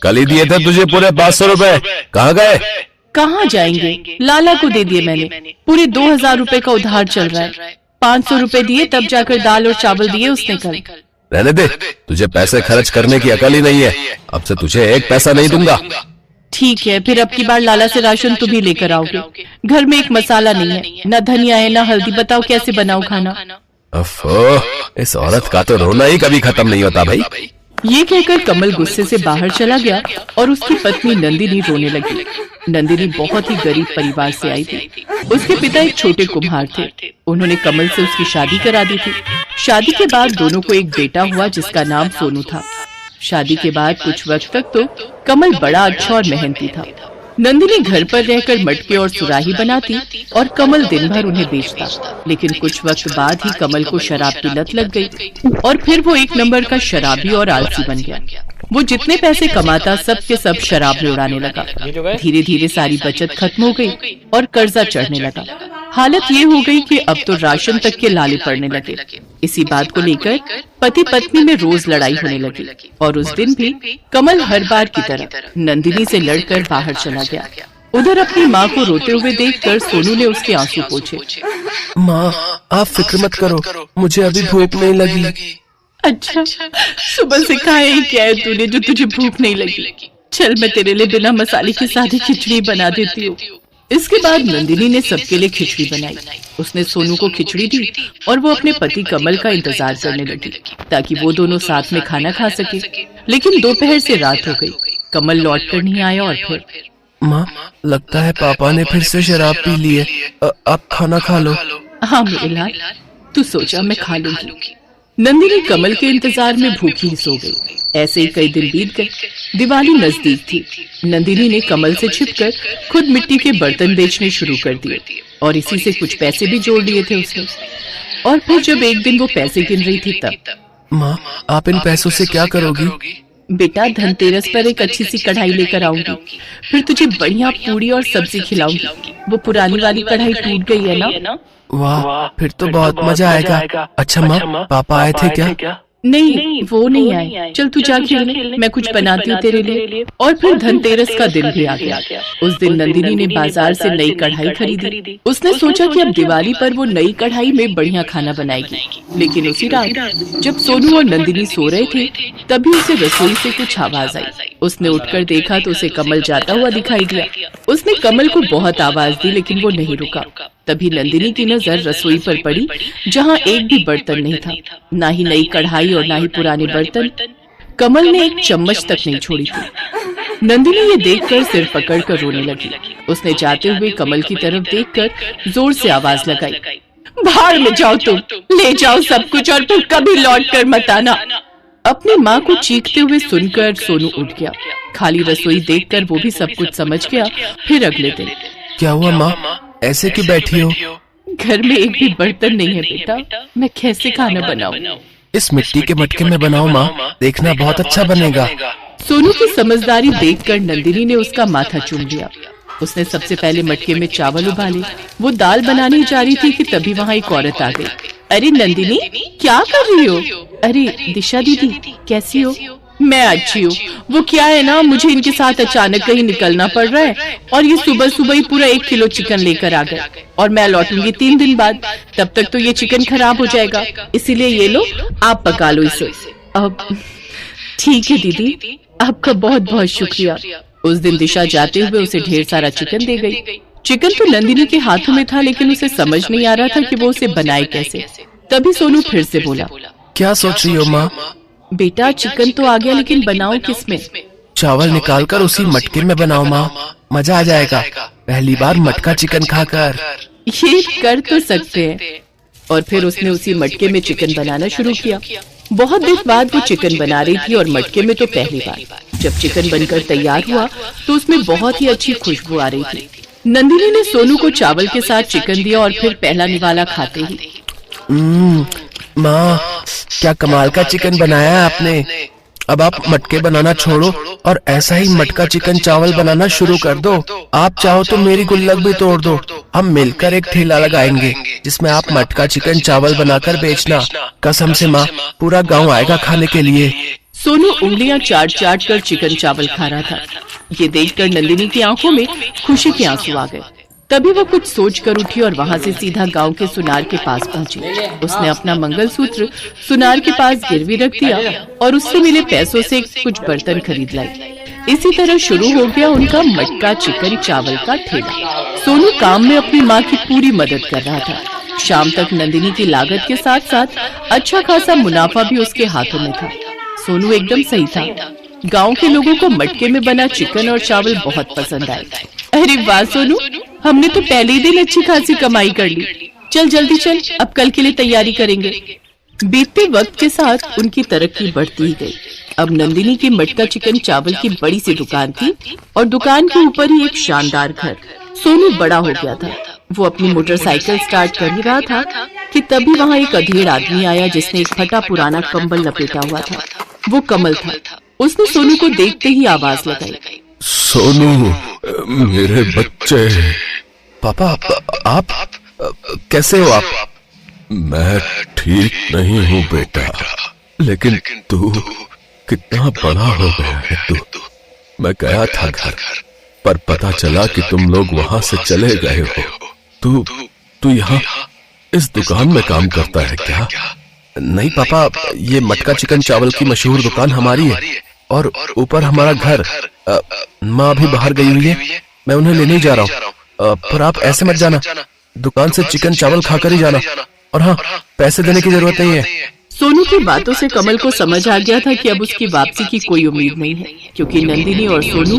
कल ही दिए थे तुझे पूरे 500 रुपए, कहाँ गए? कहाँ जाएंगे, लाला को दे दिए मैंने। पूरे 2000 रुपए का उधार चल रहा है। 500 रुपए दिए तब जाकर दाल और चावल दिए उसने कल। रहने दे, तुझे पैसे खर्च करने की अकल ही नहीं है। अब से तुझे एक पैसा नहीं दूंगा। ठीक है, फिर अब की बार लाला से राशन तुम ही लेकर आओगे। घर में एक मसाला नहीं है, न धनिया है न हल्दी, बताओ कैसे बनाओ खाना। अफो, इस औरत का तो रोना ही कभी खत्म नहीं होता भाई। ये कहकर कमल गुस्से से बाहर चला गया और उसकी पत्नी नंदिनी रोने लगी। नंदिनी बहुत ही गरीब परिवार से आई थी। उसके पिता एक छोटे कुम्हार थे। उन्होंने कमल से उसकी शादी करा दी थी। शादी के बाद दोनों को एक बेटा हुआ जिसका नाम सोनू था। शादी के बाद कुछ वक्त तक तो कमल बड़ा अच्छा और मेहनती था। नंदिनी घर पर रहकर मटके और सुराही बनाती और कमल दिन भर उन्हें बेचता। लेकिन कुछ वक्त बाद ही कमल को शराब की लत लग गई और फिर वो एक नंबर का शराबी और आलसी बन गया। वो जितने पैसे कमाता सब के सब शराब में उड़ाने लगा। धीरे धीरे सारी बचत खत्म हो गई और कर्जा चढ़ने लगा। हालत ये हो गई कि अब तो राशन तक के लाले पड़ने लगे। इसी बात को लेकर पति पत्नी में रोज लड़ाई होने लगी और उस दिन भी कमल हर बार की तरह नंदिनी से लड़कर बाहर चला गया। उधर अपनी माँ को रोते हुए देखकर सोनू ने उसके आंसू पोंछे। माँ, आप फिक्र मत करो, मुझे अभी भूख नहीं लगी। अच्छा, सुबह से खाया ही क्या है तूने जो तुझे भूख नहीं लगी? चल मैं तेरे लिए बिना मसाले की सादी खिचड़ी बना देती हूँ। इसके बाद नंदिनी ने सबके लिए खिचड़ी बनाई। उसने सोनू को खिचड़ी दी और वो अपने पति कमल का इंतजार करने लगी ताकि वो दोनों साथ में खाना खा सके। लेकिन दोपहर से रात हो गई, कमल लौट कर नहीं आया। और फिर माँ, लगता है पापा ने फिर से शराब पी ली है। आप खाना खा लो। हाँ मेरे लाल, तू सोचा मैं खा लूंगी। नंदिनी कमल के इंतजार में भूखी ही सो गई। ऐसे ही कई दिन बीत गए। दिवाली नजदीक थी। नंदिनी ने कमल से छिपकर खुद मिट्टी के बर्तन बेचने शुरू कर दिए और इसी से कुछ पैसे भी जोड़ लिए थे उसने। और फिर जब एक दिन वो पैसे गिन रही थी तब। माँ, आप इन पैसों से क्या करोगी? बेटा, धनतेरस पर एक अच्छी सी कढ़ाई लेकर आऊंगी, फिर तुझे बढ़िया पूरी और सब्जी खिलाऊंगी। वो पुरानी वाली कढ़ाई टूट गई है ना। वाह, फिर तो बहुत मजा आएगा। अच्छा माँ, पापा आए थे क्या? नहीं, वो नहीं आए। चल तू जा खेलने, मैं कुछ बनाती हूँ तेरे लिए। और फिर धनतेरस का दिन भी आ गया। उस दिन नंदिनी ने बाजार से नई कढ़ाई खरीदी। उसने सोचा कि अब दिवाली पर वो नई कढ़ाई में बढ़िया खाना बनाएगी। लेकिन उसी रात जब सोनू और नंदिनी सो रहे थे तभी उसे रसोई से कुछ आवाज आई। उसने उठकर देखा तो उसे कमल जाता हुआ दिखाई दिया। उसने कमल को बहुत आवाज दी लेकिन वो नहीं रुका। तभी नंदिनी की नजर रसोई पर पड़ी जहाँ एक भी बर्तन नहीं था, ना ही नई कढ़ाई और ना ही पुराने बर्तन। कमल ने एक चम्मच तक नहीं छोड़ी थी। नंदिनी ये देखकर सिर पकड़कर रोने लगी। उसने जाते हुए कमल की तरफ देखकर जोर से आवाज लगाई, बाहर में जाओ तुम, ले जाओ सब कुछ और फिर कभी लौट कर मत आना। अपनी माँ को चीखते हुए सुनकर सोनू उठ गया। खाली रसोई देखकर वो भी सब कुछ समझ गया। फिर अगले दिन, क्या हुआ माँ, ऐसे क्यों बैठी हो? घर में एक भी बर्तन नहीं है बेटा, मैं कैसे खाना बनाऊं? इस मिट्टी के मटके में बनाओ माँ, देखना बहुत अच्छा बनेगा। सोनू की समझदारी देखकर नंदिनी ने उसका माथा चूम लिया। उसने सबसे पहले मटके में चावल उबाले। वो दाल बनाने जा रही थी कि तभी वहाँ एक औरत आ गई। अरे नंदिनी, क्या कर रही हो? अरे दिशा दीदी, कैसी हो? मैं अच्छी हूँ। वो क्या है ना, मुझे इनके साथ अचानक कहीं निकलना पड़ रहा है और ये सुबह सुबह ही पूरा 1 किलो चिकन लेकर आ गए और मैं लौटूंगी 3 दिन बाद। तब तक तो ये चिकन खराब हो जाएगा, इसीलिए ये लो, आप पका लो इसे। अब ठीक है दीदी, आपका बहुत बहुत शुक्रिया। उस दिन दिशा जाते हुए उसे ढेर सारा चिकन दे गई। चिकन तो नंदिनी के हाथों में था लेकिन उसे समझ नहीं आ रहा था कि वो उसे बनाए कैसे। तभी सोनू फिर से बोला, क्या सोच रही हो माँ? बेटा, चिकन तो आ गया लेकिन बनाओ किसमें? चावल निकालकर उसी मटके में बनाओ माँ, मजा आ जाएगा। पहली बार मटका चिकन खाकर। ये कर तो सकते हैं। और फिर उसने उसी मटके में चिकन बनाना शुरू किया। बहुत देर बाद वो चिकन बना रही थी और मटके में तो पहली बार। जब चिकन बनकर तैयार हुआ तो उसमें बहुत ही अच्छी खुशबू आ रही थी। नंदिनी ने सोनू को चावल के साथ चिकन दिया और फिर पहला निवाला खाते ही, माँ, क्या कमाल का चिकन बनाया है आपने। अब आप मटके बनाना छोड़ो और ऐसा ही मटका चिकन चावल बनाना शुरू कर दो। आप चाहो तो मेरी गुल्लक भी तोड़ दो। हम मिलकर एक ठेला लगाएंगे जिसमें आप मटका चिकन चावल बनाकर बेचना। कसम से माँ, पूरा गांव आएगा खाने के लिए। सोनू उंगलियां चाट चाट कर चिकन चावल खा रहा था। ये देखकर नंदिनी की आंखों में खुशी के आंसू आ गए। तभी वो कुछ सोच कर उठी और वहां से सीधा गांव के सुनार के पास पहुंची। उसने अपना मंगलसूत्र सुनार के पास गिरवी रख दिया और उससे मिले पैसों से कुछ बर्तन खरीद लाई। इसी तरह शुरू हो गया उनका मटका चिकन चावल का ठेला। सोनू काम में अपनी माँ की पूरी मदद कर रहा था। शाम तक नंदिनी की लागत के साथ साथ अच्छा खासा मुनाफा भी उसके हाथों में था। सोनू एकदम सही था। गांव के लोगों को मटके में बना चिकन और चावल बहुत पसंद आए। अरे वाह सोनू, हमने तो पहले ही दिन अच्छी खासी कमाई कर ली। चल जल्दी चल, अब कल के लिए तैयारी करेंगे। बीतते वक्त के साथ उनकी तरक्की बढ़ती ही गई। अब नंदिनी की मटका चिकन चावल की बड़ी सी दुकान थी और दुकान के ऊपर ही एक शानदार घर। सोनू बड़ा हो गया था। वो अपनी मोटरसाइकिल स्टार्ट कर ही रहा था कि तभी वहाँ एक अधेड़ आदमी आया जिसने एक फटा पुराना कंबल लपेटा हुआ था। वो कमल था। उसने सोनू को देखते ही आवाज लगाई, सोनू, मेरे बच्चे। पापा, आप कैसे हो? आप? मैं ठीक नहीं हूँ बेटा, लेकिन तू कितना बड़ा हो गया है तू। मैं गया था घर, पर पता चला कि तुम लोग वहाँ से चले गए हो। तू यहाँ इस दुकान में काम करता है क्या? नहीं पापा, ये मटका चिकन चावल की मशहूर दुकान हमारी है और ऊपर हमारा घर। माँ अभी बाहर गई हुई है, मैं उन्हें लेने जा रहा हूँ। पर आप ऐसे मत जाना, दुकान से चिकन चावल खाकर ही जाना। और हाँ, पैसे देने की जरूरत नहीं है। सोनू की बातों से कमल को समझ आ गया था कि अब उसकी वापसी की कोई उम्मीद नहीं है, क्योंकि नंदिनी और सोनू